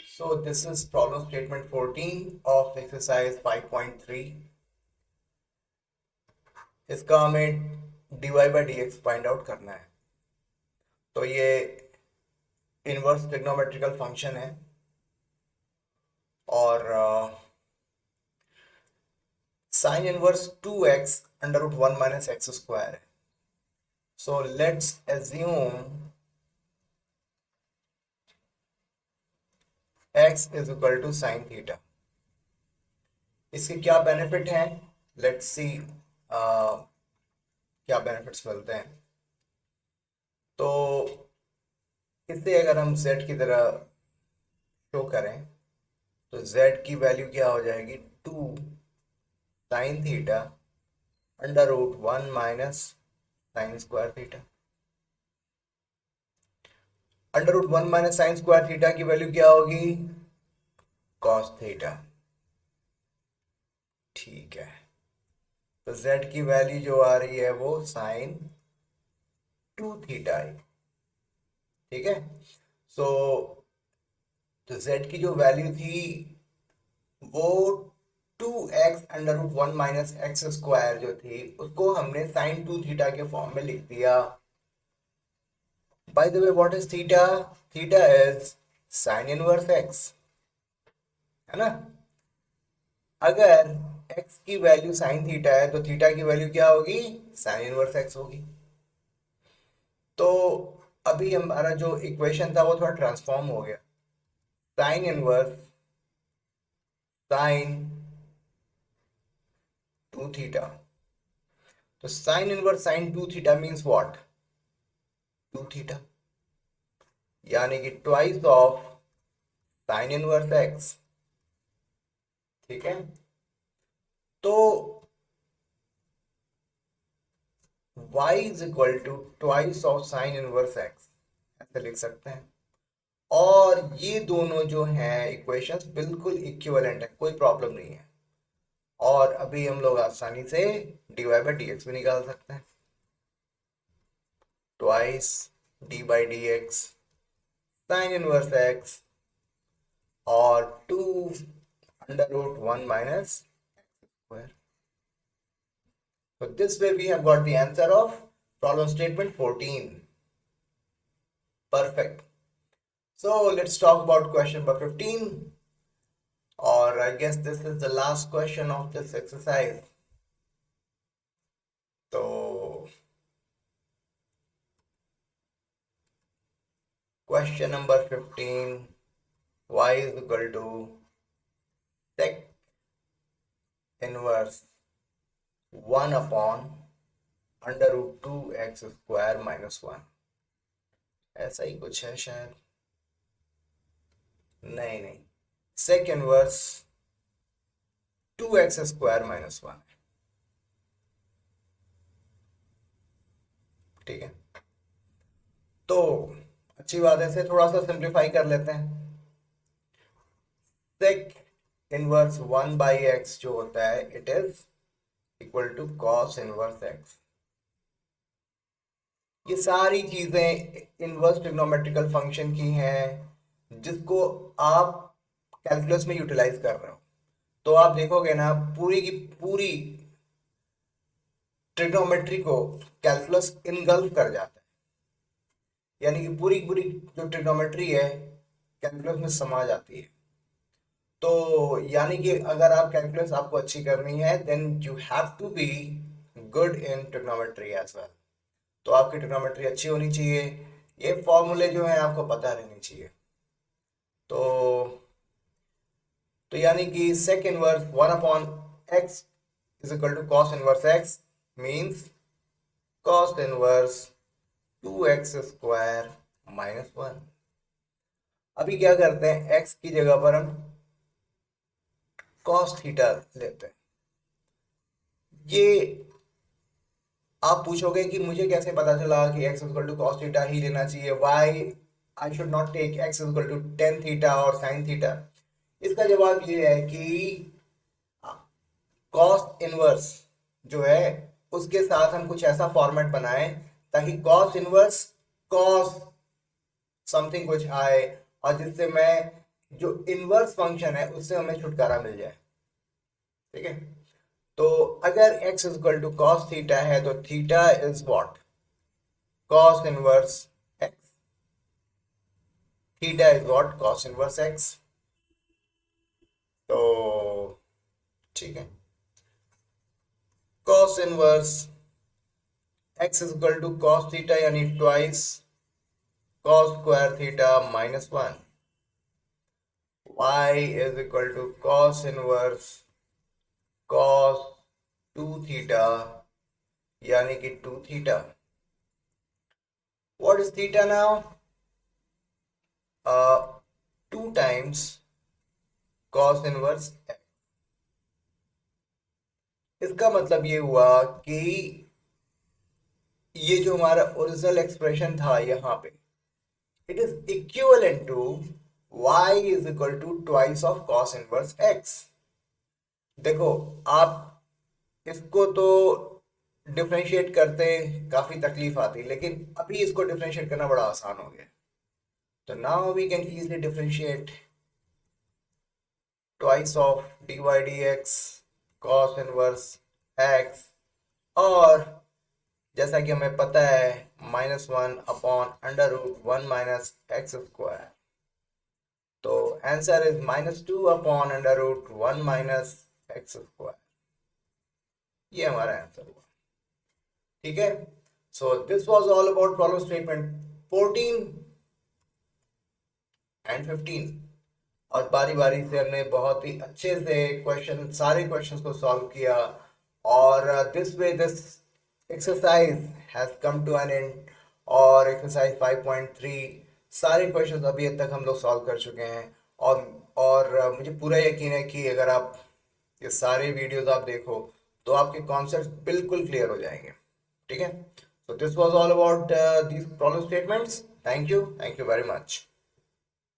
So this is problem statement 14 of exercise 5.3. इसका हमें dy by dx find out करना है। तो ये इनवर्स ट्रिग्नोमेट्रिकल फंक्शन है और sine inverse 2x under root 1 minus x square है। So let's assume x is equal to sine theta. इसके क्या बेनिफिट हैं, लेट्स सी क्या बेनिफिट्स मिलते हैं। तो इससे अगर हम z की तरह शो करें तो z की वैल्यू क्या हो जाएगी, 2 sine theta under root 1 minus sine square theta. Under root 1 minus sine square theta की वैल्यू क्या होगी, कॉस थीटा। ठीक है, तो z की वैल्यू जो आ रही है वो साइन 2 थीटा है। ठीक है, सो तो z की जो वैल्यू थी वो 2x under root 1 minus x square जो थी उसको हमने साइन 2 थीटा के फॉर्म में लिख दिया। By the way what is theta, theta is sine inverse x, है ना। अगर x की वैल्यू साइन थीटा है तो थीटा की वैल्यू क्या होगी, साइन इनवर्स x होगी। तो अभी हमारा जो इक्वेशन था वो थोड़ा ट्रांसफॉर्म हो गया, साइन इनवर्स साइन 2 थीटा। तो sine inverse sine 2 theta means what, 2 theta, यानी कि twice of sine inverse x. ठीक है, तो y is equal to twice of sine inverse x ऐसे लिख सकते हैं। और ये दोनों जो हैं इक्वेशंस बिल्कुल इक्विवेलेंट है, कोई प्रॉब्लम नहीं है। और अभी हम लोग आसानी से dy बाई डी एक्स भी निकाल सकते हैं। Twice d by d x sine inverse x और 2 under root 1 minus square. So this way we have got the answer of problem statement 14. Perfect. So let's talk about question number 15. Or I guess this is the last question of this exercise. So question number 15, y is equal to sec inverse 1 upon under root 2x square minus 1, ऐसा ही कुछ है शायद। नहीं, sec inverse 2x square minus 1। ठीक है, तो अच्छी बात है, इसे थोड़ा सा सिंप्लीफाई कर लेते हैं। सेक इनवर्स 1 बाई एक्स जो होता है it is equal to cos inverse x. ये सारी चीजें इनवर्स ट्रिग्नोमेट्रिकल फंक्शन की हैं जिसको आप कैलकुलस में यूटिलाइज कर रहे हो। तो आप देखोगे ना पूरी की पूरी ट्रिग्नोमेट्री को कैलकुलस इनगल्फ कर जाता है, यानी कि पूरी पूरी जो ट्रिग्नोमेट्री है कैलकुलस में समा जाती है। तो यानी कि अगर आप कैलकुलस आपको अच्छी करनी है then you have to be good in trigonometry as well. तो आपकी ट्रिग्नोमेट्री अच्छी होनी चाहिए, ये फॉर्मूले जो है आपको पता रहनी चाहिए। तो यानी कि sec inverse 1 upon x is equal to cos inverse x means cos inverse 2x square minus 1। अभी क्या करते हैं, x की जगह पर हम कॉस थीटा लेते हैं। ये आप पूछोगे कि मुझे कैसे पता चला कि x equal to cos theta ही लेना चाहिए, why I should not take x equal to tan theta और साइन थीटा। इसका जवाब ये है कि कॉस इनवर्स जो है उसके साथ हम कुछ ऐसा फॉर्मेट बनाएं ताकि कॉस इनवर्स कॉस समथिंग कुछ आए और जिससे मैं जो इनवर्स फंक्शन है उससे हमें छुटकारा मिल जाए। ठीक है, तो अगर x is equal to cos theta है तो theta is what, cos inverse x, theta is what, cos inverse x। तो ठीक है, cos inverse x is equal to cos theta यानी twice cos square theta minus one, y is equal to cos inverse cos 2 theta यानी कि 2 theta. What is theta now? 2 times cos inverse x. इसका मतलब ये हुआ कि ये जो हमारा ओरिजिनल एक्सप्रेशन था यहाँ पे, it is equivalent to y is equal to twice of cos inverse x. देखो, आप इसको तो डिफरेंशिएट करते काफी तकलीफ आती, लेकिन अभी इसको डिफरेंशिएट करना बड़ा आसान हो गया। तो now we can easily differentiate twice of dy dx cos inverse x, और जैसा कि हमें पता है -1 upon under root 1 minus x square, तो answer is -2 upon under root 1 minus x square. ये हमारा आंसर हुआ। ठीक है, so this was all about problem statement 14 and 15, और बारी बारी से हमने बहुत ही अच्छे से क्वेश्चन, सारे क्वेश्चंस को सॉल्व किया, और this way this exercise has come to an end. और एक्सरसाइज 5.3 सारे क्वेश्चंस अभी तक हम लोग सॉल्व कर चुके हैं, और मुझे पूरा यकीन है कि अगर आप ये सारे वीडियोस आप देखो तो आपके कॉन्सेप्ट्स बिल्कुल क्लियर हो जाएंगे। ठीक है, so this was all about these problem statements. Thank you very much.